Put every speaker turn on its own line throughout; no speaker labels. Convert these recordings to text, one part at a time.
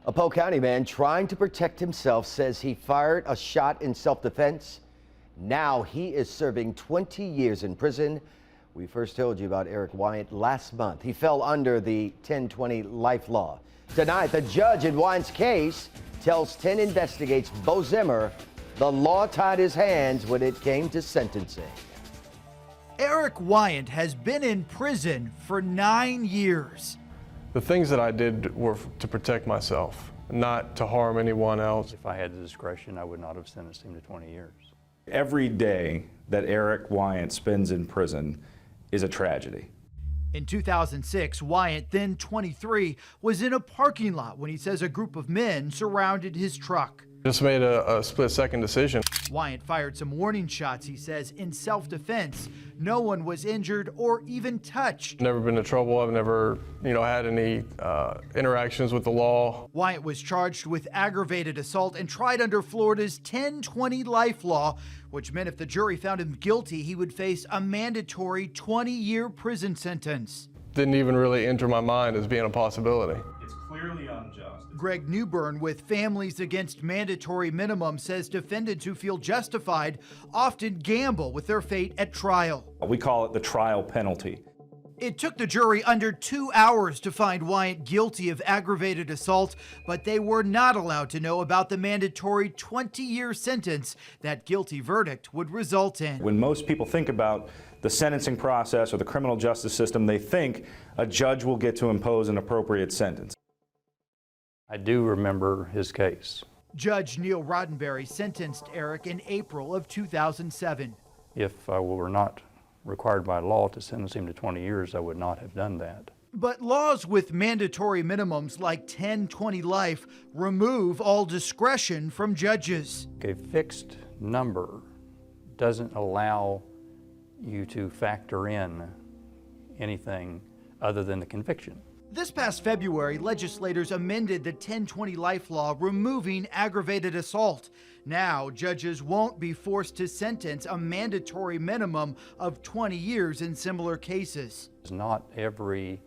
A Polk County man trying to protect himself says he fired a shot in self-defense. Now he is serving 20 years in prison. We first told you about Erik Weyant last month. He fell under the 10-20 life law. Tonight, the judge in Weyant's case tells 10 Investigates Bo Zimmer the law tied his hands when it came to sentencing.
Erik Weyant has been in prison for 9 years.
The things that I did were to protect myself, not to harm anyone else.
If I had the discretion, I would not have sentenced him to 20 years.
Every day that Erik Weyant spends in prison is a tragedy.
In 2006, Weyant, then 23, was in a parking lot when he says a group of men surrounded his truck.
Just made a split-second decision.
Weyant fired some warning shots, he says, in self-defense. No one was injured or even touched.
Never been in trouble. I've never, had any interactions with the law.
Weyant was charged with aggravated assault and tried under Florida's 10-20 life law, which meant if the jury found him guilty, he would face a mandatory 20-year prison sentence.
Didn't even really enter my mind as being a possibility.
It's clearly unjust.
Greg Newbern with Families Against Mandatory Minimum says defendants who feel justified often gamble with their fate at trial.
We call it the trial penalty.
It took the jury under 2 hours to find Weyant guilty of aggravated assault, but they were not allowed to know about the mandatory 20-year sentence that guilty verdict would result in.
When most people think about the sentencing process or the criminal justice system, they think a judge will get to impose an appropriate sentence.
I do remember his case.
Judge Neil Roddenberry sentenced Erik in April of 2007.
If I were not required by law to sentence him to 20 years, I would not have done that.
But laws with mandatory minimums like 10-20 life remove all discretion from judges.
A fixed number doesn't allow you to factor in anything other than the conviction.
This past February, legislators amended the 10-20 life law, removing aggravated assault. Now, judges won't be forced to sentence a mandatory minimum of 20 years in similar cases.
Not every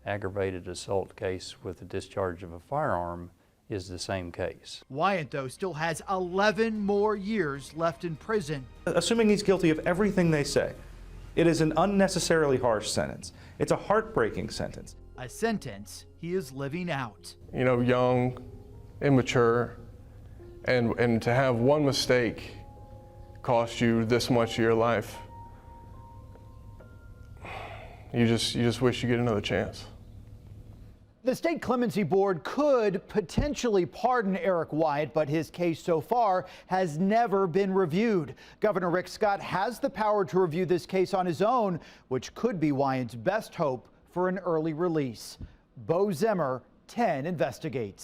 aggravated assault case with the discharge of a firearm is the same case.
Weyant, though, still has 11 more years left in prison.
Assuming he's guilty of everything they say, it is an unnecessarily harsh sentence. It's a heartbreaking sentence.
A sentence he is living out.
Young, immature, and to have one mistake cost you this much of your life, you just wish you get another chance.
The State Clemency Board could potentially pardon Erik Weyant, but his case so far has never been reviewed. Governor Rick Scott has the power to review this case on his own, which could be Weyant's best hope for an early release. Bo Zimmer, 10 Investigates.